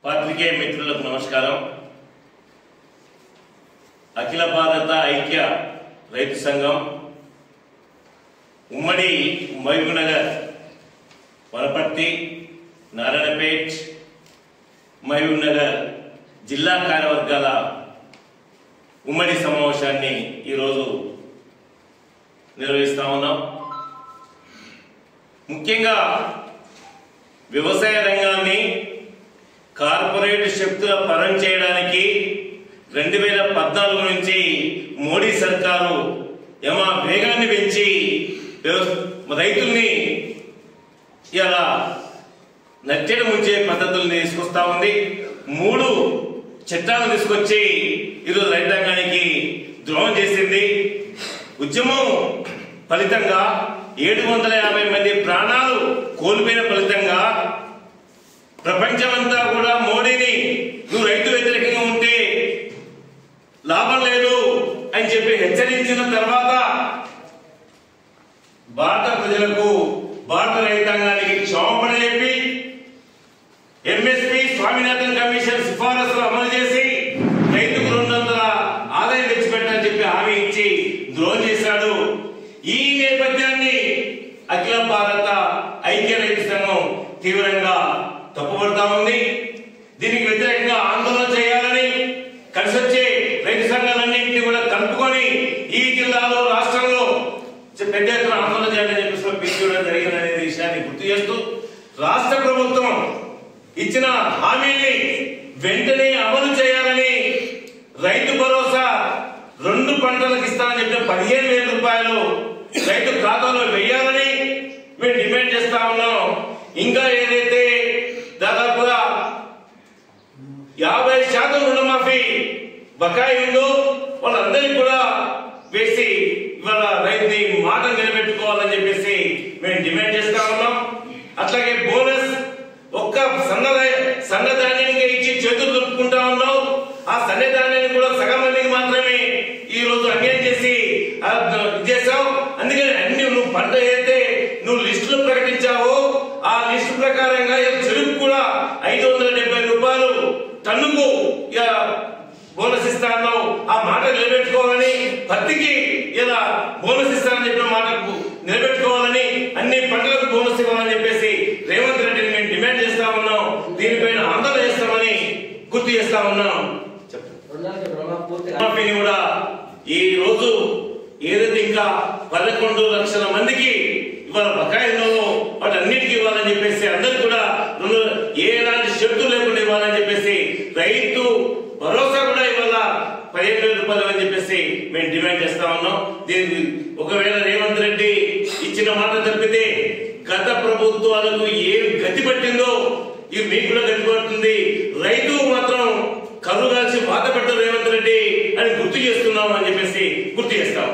పాత్రికేయ మిత్రులకు నమస్కారం. అఖిల భారత ఐక్య రైతు సంఘం ఉమ్మడి మహబూబ్నగర్, వనపర్తి, నారాయణపేట్, మహబూబ్నగర్ జిల్లా కార్యవర్గాల ఉమ్మడి సమావేశాన్ని ఈరోజు నిర్వహిస్తా ఉన్నాం. ముఖ్యంగా వ్యవసాయ రంగాన్ని కార్పొరేట్ శక్తుల పరం చేయడానికి 2014 నుంచి మోడీ సర్కారు యమ వేగాన్ని పెంచి రైతుల్ని ఇలా నట్టెడ ముంచే పద్ధతుల్ని తీసుకొస్తా ఉంది. 3 చట్టాలు తీసుకొచ్చి ఈరోజు రైతాంగానికి ద్రోహం చేసింది. ఉద్యమం ఫలితంగా 750 మంది ప్రాణాలు కోల్పోయిన ఫలితంగా ప్రపంచమంతా కూడా మోడీని నువ్వు రైతు వ్యతిరేకంగా ఉంటే లాభం లేదు అని చెప్పి హెచ్చరించిన తర్వాత భారత ప్రజలకు, భారత రైతాంగానికి క్షమాపణ చెప్పి ఎంఎస్పీ స్వామినాథన్ కమిషన్ సిఫారసులు అమలు చేసి రైతుకు 200 ఆదాయం తెచ్చిపెట్టాలని చెప్పి హామీ ఇచ్చి ద్రోహం చేశాడు. ఈ నేపథ్యాన్ని అఖిల భారత ఐక్య రైతు సంఘం తీవ్రంగా తప్పుపడతా ఉంది. దీనికి వ్యతిరేకంగా ఆందోళన చేయాలని, కలిసి వచ్చే రైతు సంఘాలన్నింటినీ కూడా కలుపుకొని ఈ జిల్లాలో, రాష్ట్రంలో పెద్ద ఎత్తున ఆందోళన చేయాలని చెప్పి పిలుచుకోవడం జరిగిందనే విషయాన్ని గుర్తు చేస్తూ, రాష్ట్ర ప్రభుత్వం ఇచ్చిన హామీల్ని వెంటనే అమలు చేయాలని, రైతు భరోసా 2 పంటలకు ఇస్తానని చెప్పిన 15,000 రూపాయలు రైతు ఖాతాలో వేయాలని మేము డిమాండ్ చేస్తా ఉన్నాం. ఇంకా ఏదైతే దాదాపుగా 50% రుణమాఫీ బకాయి ఉందో వాళ్ళందరికీ కూడా వేసి ఇవాళ రైతుని మాట నిలబెట్టుకోవాలని చెప్పేసి మేము డిమాండ్ చేస్తా ఉన్నాం. అట్లాగే బోనస్ ఒక్క సన్నధాన్యానికి ఇచ్చి చేతులు దులుపుకుంటా ఉన్నావు. ఆ సన్నధాన్యాన్ని కూడా సగం మందికి మాత్రమే ఈ రోజు అన్యాయం చేసి చేసావు. అందుకని అన్ని నువ్వు పంట ఏదైతే నువ్వు లిస్టులు ప్రకటించావో ఆ లిస్టు ప్రకారంగా చెరుకు కూడా 570 రూపాయలు టన్నుకు బోనస్ ఇస్తాను, ఆ మాట నిలబెట్టుకోవాలని, పత్తికి ఇలా బోనస్ ఇస్తానని చెప్పిన మాటకు నిలబెట్టుకోవాలని, అన్ని పంటలకు బోనస్ ఇవ్వాలని చెప్పేసి రేవంత్ రెడ్డిని మేము డిమాండ్ చేస్తా ఉన్నాం. దీనిపైన ఆందోళన చేస్తామని గుర్తు చేస్తా ఉన్నాం. కూడా ఈ రోజు ఏదైతే ఇంకా 11 లక్షల మందికి ఇవాళ బకాయిలో వాటన్నిటికీ ఇవ్వాలని చెప్పేసి, అందరికి కూడా ఎలాంటి షరతులు లేకుండా ఇవ్వాలని చెప్పేసి, రైతు భరోసా కూడా ఇవాళ 15,000 రూపాయలు అని చెప్పేసి మేము డిమాండ్ చేస్తా ఉన్నాం. దీనికి ఒకవేళ రేవంత్ రెడ్డి ఇచ్చిన మాట తప్పితే గత ప్రభుత్వాలకు ఏం గతి పట్టిందో ఇది మీకు కూడా గతి పడుతుంది. రైతు మాత్రం కళ్ళు కాల్చి బాధపడ్డ రేవంత్ రెడ్డి అని గుర్తు చేస్తున్నాం అని చెప్పేసి గుర్తు చేస్తాం.